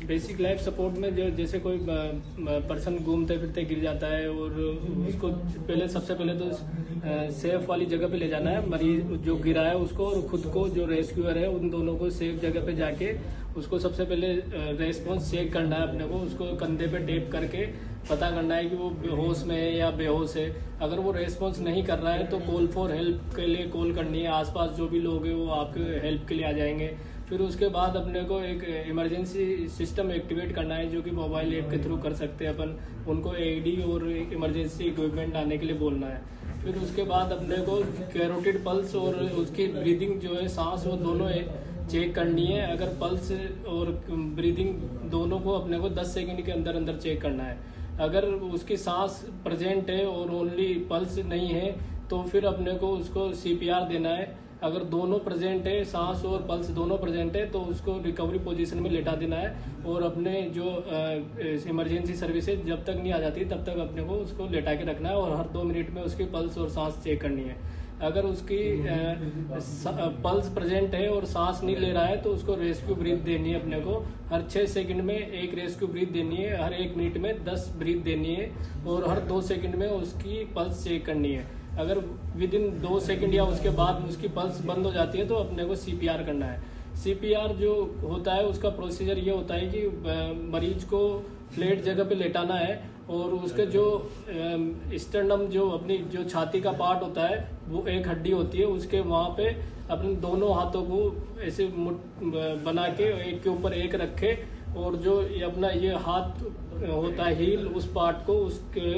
Basic life support में जो जैसे कोई पर्सन घूमते फिरते गिर जाता है और उसको सबसे पहले तो सेफ वाली जगह पे ले जाना है, मरीज जो गिरा है उसको और खुद को जो रेस्क्यूअर है उन दोनों को सेफ जगह पे जाके उसको सबसे पहले रेस्पॉन्स चेक करना है अपने को। उसको कंधे पे टेप करके पता करना है कि वो होश में है या बेहोश है। अगर वो रेस्पॉन्स नहीं कर रहा है तो कॉल फॉर हेल्प के लिए कॉल करनी है। आसपास जो भी लोग हैं वो आपके हेल्प के लिए आ जाएंगे। फिर उसके बाद अपने को एक इमरजेंसी सिस्टम एक्टिवेट करना है जो कि मोबाइल ऐप के थ्रू कर सकते हैं अपन। उनको एडी और इमरजेंसी इक्विपमेंट आने के लिए बोलना है। फिर उसके बाद अपने को कैरोटिड पल्स और उसकी ब्रीदिंग जो है सांस वो दोनों चेक करनी है। अगर पल्स और ब्रीदिंग दोनों को अपने को 10 सेकंड के अंदर अंदर चेक करना है। अगर उसकी सांस प्रेजेंट है और ओनली पल्स नहीं है तो फिर अपने को उसको सीपीआर देना है। अगर दोनों प्रेजेंट है, सांस और पल्स दोनों प्रेजेंट है, तो उसको रिकवरी पोजीशन में लेटा देना है। और अपने जो इमरजेंसी सर्विसेज जब तक नहीं आ जाती तब तक अपने को उसको लेटा के रखना है और हर 2 मिनट में उसकी पल्स और सांस चेक करनी है। अगर उसकी पल्स प्रेजेंट है और सांस नहीं ले रहा है तो उसको रेस्क्यू ब्रीथ देनी है अपने को। हर 6 सेकंड में एक रेस्क्यू ब्रीथ देनी है, हर 1 मिनट में 10 ब्रीथ देनी है और हर 2 सेकंड में उसकी पल्स चेक करनी है। अगर विद इन 2 सेकंड या उसके बाद उसकी पल्स बंद हो जाती है तो अपने को सीपीआर करना है। सीपीआर जो होता है उसका प्रोसीजर ये होता है कि मरीज को फ्लैट जगह पे लेटाना है और उसके जो स्टर्नम जो अपनी जो छाती का पार्ट होता है वो एक हड्डी होती है, उसके वहाँ पे अपने दोनों हाथों को ऐसे बना के एक के ऊपर एक रखे और जो अपना ये हाथ होता है हील उस पार्ट को उसके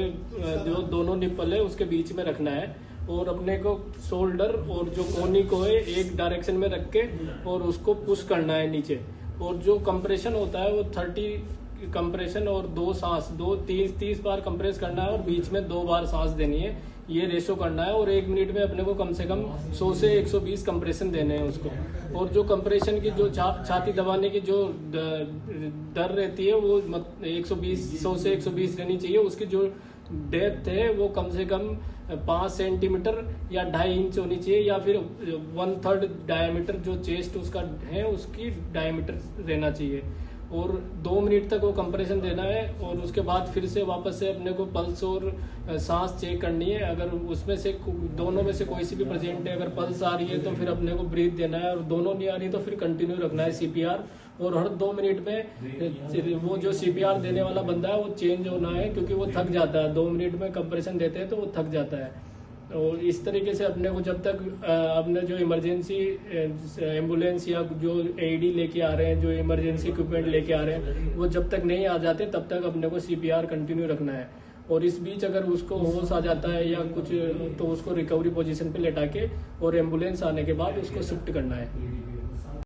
जो दोनों निप्पल है उसके बीच में रखना है और अपने को शोल्डर और जो कोनी को है एक डायरेक्शन में रख के और उसको पुश करना है नीचे। और जो कंप्रेशन होता है वो 30 कंप्रेशन और 2 सांस 30 बार कंप्रेस करना है और बीच में 2 बार सांस देनी है। ये रेशो करना है और 1 मिनट में अपने को कम से कम 100 से 120 कंप्रेशन देने हैं उसको। और जो कंप्रेशन की जो छाती दबाने की जो दर रहती है वो 100 से 120 रहनी चाहिए। उसकी जो डेप्थ है वो कम से कम 5 सेंटीमीटर या 2.5 इंच होनी चाहिए या फिर 1/3 डायमीटर जो चेस्ट उसका है उसकी डायमीटर रहना चाहिए। और 2 मिनट तक वो कंप्रेशन देना है और उसके बाद फिर से वापस से अपने को पल्स और सांस चेक करनी है। अगर उसमें से दोनों में से कोई सी भी प्रेजेंट है, अगर पल्स आ रही है तो फिर अपने को ब्रीथ देना है और दोनों नहीं आ रही तो फिर कंटिन्यू रखना है सीपीआर। और हर 2 मिनट में वो जो सीपीआर देने वाला बंदा है वो चेंज होना है क्योंकि वो थक जाता है। 2 मिनट में कंप्रेशन देते हैं तो वो थक जाता है। और इस तरीके से अपने को जब तक अपने जो इमरजेंसी एम्बुलेंस या जो एडी लेके आ रहे हैं, जो इमरजेंसी इक्विपमेंट लेके आ रहे हैं, वो जब तक नहीं आ जाते तब तक अपने को सीपीआर कंटिन्यू रखना है। और इस बीच अगर उसको होश आ जाता है या कुछ तो उसको रिकवरी पोजीशन पे लेटा के और एम्बुलेंस आने के बाद उसको शिफ्ट करना है।